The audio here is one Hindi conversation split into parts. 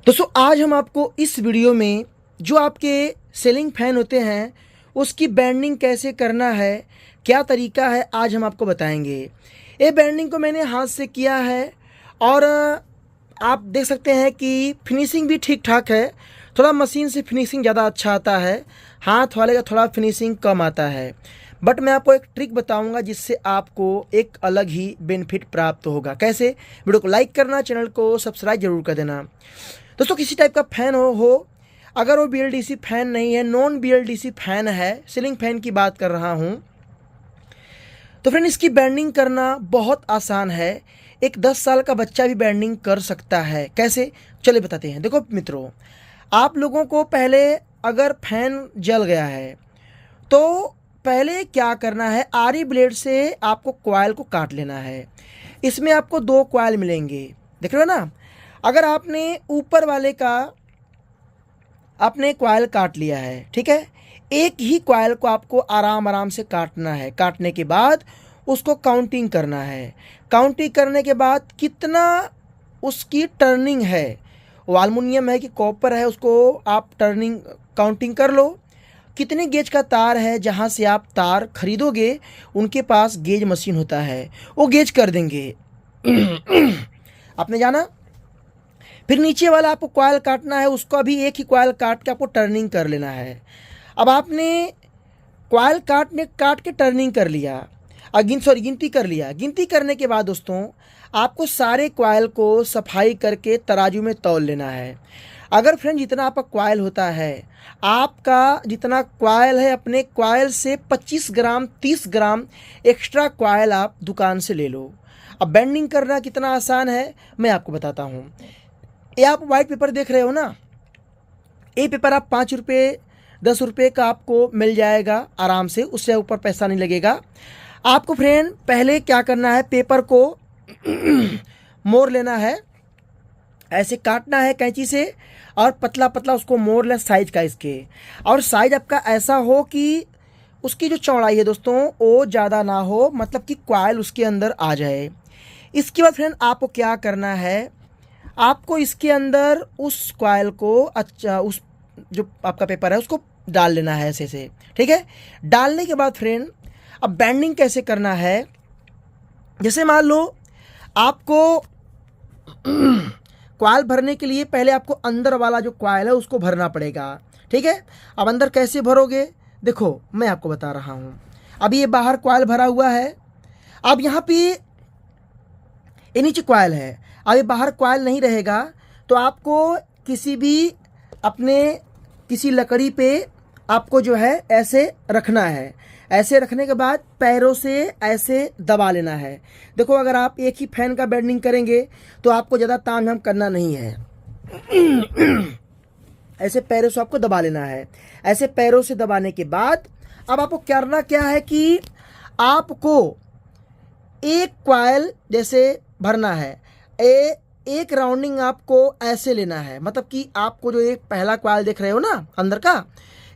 दोस्तों आज हम आपको इस वीडियो में जो आपके सीलिंग फैन होते हैं उसकी बैंडिंग कैसे करना है, क्या तरीका है, आज हम आपको बताएंगे। ये बैंडिंग को मैंने हाथ से किया है और आप देख सकते हैं कि फिनिशिंग भी ठीक ठाक है। थोड़ा मशीन से फिनिशिंग ज़्यादा अच्छा आता है, हाथ वाले का थोड़ा फिनिशिंग कम आता है। बट मैं आपको एक ट्रिक बताऊंगा जिससे आपको एक अलग ही बेनिफिट प्राप्त होगा। कैसे? वीडियो को लाइक करना, चैनल को सब्सक्राइब जरूर कर देना। दोस्तों किसी टाइप का फ़ैन हो अगर वो BLDC फ़ैन नहीं है, नॉन BLDC फ़ैन है, सीलिंग फ़ैन की बात कर रहा हूँ, तो फ्रेंड इसकी बैंडिंग करना बहुत आसान है। एक 10 साल का बच्चा भी बैंडिंग कर सकता है। कैसे? चलिए बताते हैं। देखो मित्रों, आप लोगों को पहले अगर फ़ैन जल गया है तो पहले क्या करना है, आरी ब्लेड से आपको कॉइल को काट लेना है। इसमें आपको 2 कॉइल मिलेंगे, देख रहे हो ना। अगर आपने ऊपर वाले का आपने कॉइल काट लिया है, ठीक है, एक ही कॉइल को आपको आराम आराम से काटना है। काटने के बाद उसको काउंटिंग करना है। काउंटिंग करने के बाद कितना उसकी टर्निंग है, वो एल्युमिनियम है कि कॉपर है, उसको आप टर्निंग काउंटिंग कर लो। कितने गेज का तार है, जहाँ से आप तार खरीदोगे उनके पास गेज मशीन होता है, वो गेज कर देंगे। आपने जाना। फिर नीचे वाला आपको कॉइल काटना है, उसका भी एक ही कॉइल काट के आपको टर्निंग कर लेना है। अब आपने कॉइल काट के टर्निंग कर लिया, गिनती कर लिया। गिनती करने के बाद दोस्तों आपको सारे कॉइल को सफाई करके तराजू में तौल लेना है। अगर फ्रेंड जितना आपका कॉइल होता है, आपका जितना कॉइल है, अपने कॉइल से 25 ग्राम 30 ग्राम एक्स्ट्रा कॉइल आप दुकान से ले लो। अब बेंडिंग करना कितना आसान है मैं आपको बताता हूँ। ये आप वाइट पेपर देख रहे हो ना, ये पेपर आप 5 रुपये 10 रुपये का आपको मिल जाएगा आराम से, उससे ऊपर पैसा नहीं लगेगा। आपको फ्रेंड पहले क्या करना है, पेपर को मोड़ लेना है, ऐसे काटना है कैंची से और पतला पतला उसको मोड़ लें साइज का इसके। और साइज आपका ऐसा हो कि उसकी जो चौड़ाई है दोस्तों वो ज़्यादा ना हो, मतलब कि कॉइल उसके अंदर आ जाए। इसके बाद फ्रेंड आपको क्या करना है, आपको इसके अंदर उस कॉइल को अच्छा उस जो आपका पेपर है उसको डाल लेना है ऐसे से, ठीक है। डालने के बाद फ्रेंड अब बैंडिंग कैसे करना है, जैसे मान लो आपको कॉइल भरने के लिए पहले आपको अंदर वाला जो कॉइल है उसको भरना पड़ेगा, ठीक है। अब अंदर कैसे भरोगे, देखो मैं आपको बता रहा हूँ। अभी ये बाहर कॉइल भरा हुआ है, अब यहाँ पे ये नीचे कॉइल है, अब ये बाहर कॉइल नहीं रहेगा तो आपको किसी भी अपने किसी लकड़ी पे आपको जो है ऐसे रखना है। ऐसे रखने के बाद पैरों से ऐसे दबा लेना है। देखो अगर आप एक ही फैन का बेंडिंग करेंगे तो आपको ज़्यादा तामझाम करना नहीं है। ऐसे पैरों से आपको दबा लेना है। ऐसे पैरों से दबाने के बाद अब आपको करना क्या है कि आपको एक कॉइल जैसे भरना है, एक राउंडिंग आपको ऐसे लेना है। मतलब कि आपको जो एक पहला कॉइल देख रहे हो ना अंदर का,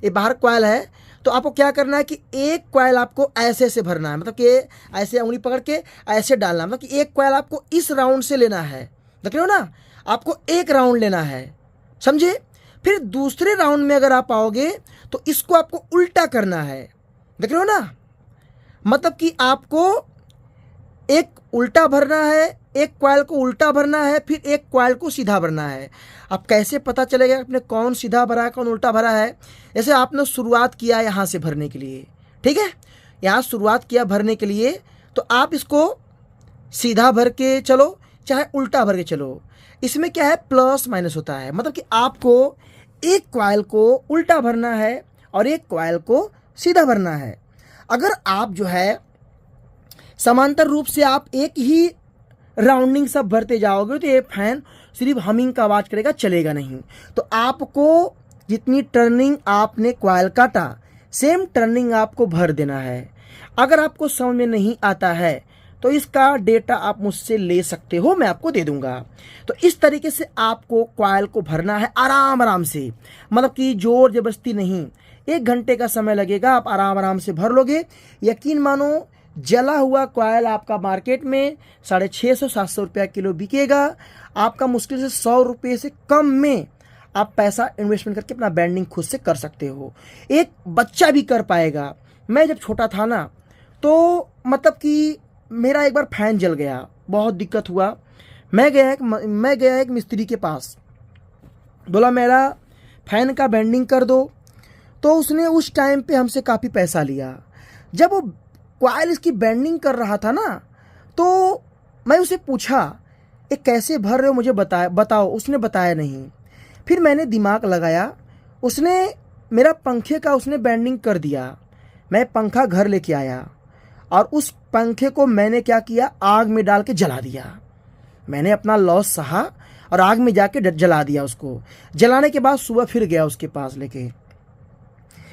ये बाहर कॉइल है, तो आपको क्या करना है कि एक कॉइल आपको ऐसे से भरना है। मतलब कि ऐसे उंगली पकड़ के ऐसे डालना है, मतलब कि एक कॉइल आपको इस राउंड से लेना है, देख रहे हो ना। आपको एक राउंड लेना है, समझे। फिर दूसरे राउंड में अगर आप आओगे तो इसको आपको उल्टा करना है, देख रहे हो ना। मतलब कि आपको एक उल्टा भरना है, एक कॉइल को उल्टा भरना है, फिर एक कॉइल को सीधा भरना है। अब कैसे पता चलेगा आपने कौन सीधा भरा है कौन उल्टा भरा है? जैसे आपने शुरुआत किया यहाँ से भरने के लिए, ठीक है, यहाँ शुरुआत किया भरने के लिए, तो आप इसको सीधा भर के चलो चाहे उल्टा भर के चलो। इसमें क्या है, प्लस माइनस होता है। मतलब कि आपको एक कॉइल को उल्टा भरना है और एक कॉइल को सीधा भरना है। अगर आप जो है समांतर रूप से आप एक ही राउंडिंग सब भरते जाओगे तो ये फैन सिर्फ हमिंग का आवाज़ करेगा, चलेगा नहीं। तो आपको जितनी टर्निंग आपने कॉइल काटा सेम टर्निंग आपको भर देना है। अगर आपको समझ में नहीं आता है तो इसका डेटा आप मुझसे ले सकते हो, मैं आपको दे दूंगा। तो इस तरीके से आपको कॉइल को भरना है आराम आराम से, मतलब कि जोर जबरदस्ती नहीं। 1 घंटे का समय लगेगा, आप आराम आराम से भर लोगे। यकीन मानो जला हुआ कॉयल आपका मार्केट में 650-700 रुपया किलो बिकेगा। आपका मुश्किल से 100 रुपये से कम में आप पैसा इन्वेस्टमेंट करके अपना ब्रांडिंग खुद से कर सकते हो। एक बच्चा भी कर पाएगा। मैं जब छोटा था ना, तो मतलब कि मेरा एक बार फैन जल गया, बहुत दिक्कत हुआ। मैं गया एक मिस्त्री के पास, बोला मेरा फैन का बेंडिंग कर दो। तो उसने उस टाइम पे हमसे काफ़ी पैसा लिया। जब वो कॉइल इसकी बेंडिंग कर रहा था ना, तो मैं उसे पूछा ये कैसे भर रहे हो, मुझे बताओ। उसने बताया नहीं। फिर मैंने दिमाग लगाया, उसने मेरा पंखे का उसने बेंडिंग कर दिया। मैं पंखा घर लेके आया और उस पंखे को मैंने क्या किया, आग में डाल के जला दिया। मैंने अपना लॉस सहा और आग में जाके जला दिया उसको। जलाने के बाद सुबह फिर गया उसके पास लेके,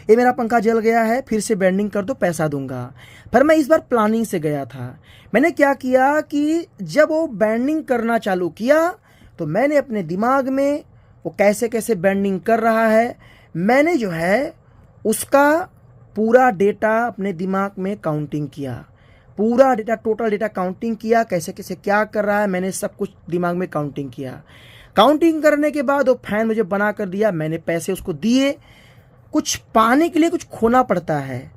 ये मेरा पंखा जल गया है, फिर से बेंडिंग कर दो, पैसा दूंगा। पर मैं इस बार प्लानिंग से गया था। मैंने क्या किया कि जब वो बेंडिंग करना चालू किया तो मैंने अपने दिमाग में वो कैसे कैसे बेंडिंग कर रहा है, मैंने जो है उसका पूरा डेटा अपने दिमाग में काउंटिंग किया। पूरा डेटा, टोटल डेटा काउंटिंग किया, कैसे कैसे क्या कर रहा है, मैंने सब कुछ दिमाग में काउंटिंग किया। काउंटिंग करने के बाद वो फैन मुझे बना कर दिया। मैंने पैसे उसको दिए। कुछ पाने के लिए कुछ खोना पड़ता है।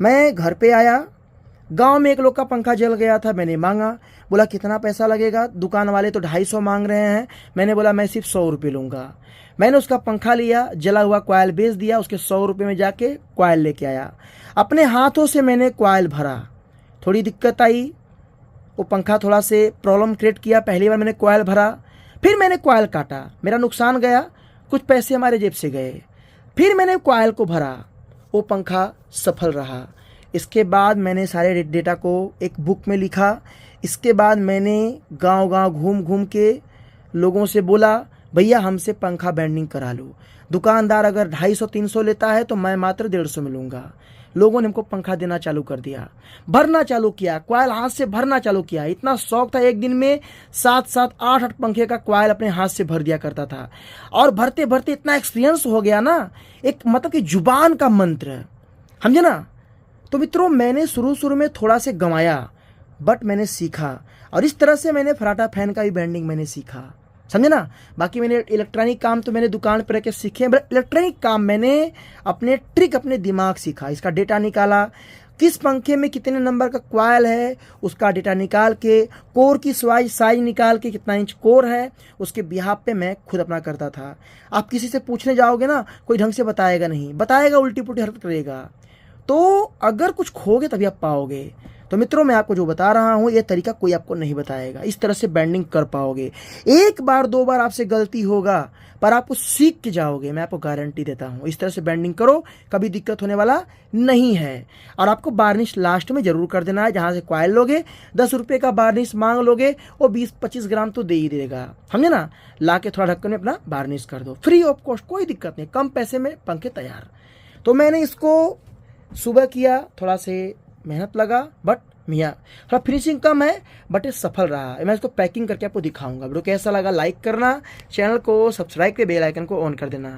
मैं घर पे आया, गांव में एक लोग का पंखा जल गया था। मैंने मांगा, बोला कितना पैसा लगेगा? दुकान वाले तो 250 मांग रहे हैं। मैंने बोला मैं सिर्फ 100 रुपये लूँगा। मैंने उसका पंखा लिया, जला हुआ कॉयल बेच दिया, उसके 100 रुपये में जाके कॉयल लेके आया। अपने हाथों से मैंने कॉयल भरा। थोड़ी दिक्कत आई, वो पंखा थोड़ा से प्रॉब्लम क्रिएट किया। पहली बार मैंने कॉयल भरा, फिर मैंने कॉयल काटा, मेरा नुकसान गया, कुछ पैसे हमारे जेब से गए। फिर मैंने कॉयल को भरा, वो पंखा सफल रहा। इसके बाद मैंने सारे डेटा को एक बुक में लिखा। इसके बाद मैंने गांव-गांव घूम के लोगों से बोला भैया हमसे पंखा बेंडिंग करा लो। दुकानदार अगर 250-300 लेता है तो मैं मात्र 150 में लूँगा। लोगों ने हमको पंखा देना चालू कर दिया, भरना चालू किया, कॉयल हाथ से भरना चालू किया। इतना शौक था, एक दिन में 7-7, 8-8 पंखे का कॉयल अपने हाथ से भर दिया करता था। और भरते भरते इतना एक्सपीरियंस हो गया ना, एक मतलब कि जुबान का मंत्र, समझे ना। तो मित्रों, मैंने शुरू में थोड़ा से गंवाया, बट मैंने सीखा। और इस तरह से मैंने फराटा फैन का भी बेंडिंग मैंने सीखा, समझे ना। बाकी मैंने इलेक्ट्रॉनिक काम तो मैंने दुकान पर रह के सीखे, बट इलेक्ट्रॉनिक काम मैंने अपने ट्रिक, अपने दिमाग सीखा। इसका डेटा निकाला, किस पंखे में कितने नंबर का कॉयल है, उसका डेटा निकाल के, कोर की साइज निकाल के, कितना इंच कोर है, उसके बिहाफ पे मैं खुद अपना करता था। आप किसी से पूछने जाओगे ना, कोई ढंग से बताएगा नहीं, बताएगा उल्टी पुल्टी हरकत करेगा। तो अगर कुछ खोगे तभी आप पाओगे। तो मित्रों, मैं आपको जो बता रहा हूँ ये तरीका कोई आपको नहीं बताएगा। इस तरह से बेंडिंग कर पाओगे। एक बार 2 बार आपसे गलती होगा, पर आपको सीख के जाओगे, मैं आपको गारंटी देता हूँ। इस तरह से बेंडिंग करो, कभी दिक्कत होने वाला नहीं है। और आपको बार्निश लास्ट में जरूर कर देना है। जहाँ से कॉयल लोगे, 10 रुपये का बार्निश मांग लोगे, वो 20-25 ग्राम तो दे ही देगा, समझे ना। ला के थोड़ा ढक्कन में अपना बार्निश कर दो, फ्री ऑफ कॉस्ट, कोई दिक्कत नहीं, कम पैसे में पंखे तैयार। तो मैंने इसको सुबह किया, थोड़ा से मेहनत लगा, बट मियाँ थोड़ा फिनिशिंग कम है, बट ये सफल रहा। मैं इसको पैकिंग करके आपको दिखाऊंगा। वीडियो कैसा लगा लाइक करना, चैनल को सब्सक्राइब के बेल आइकन को ऑन कर देना।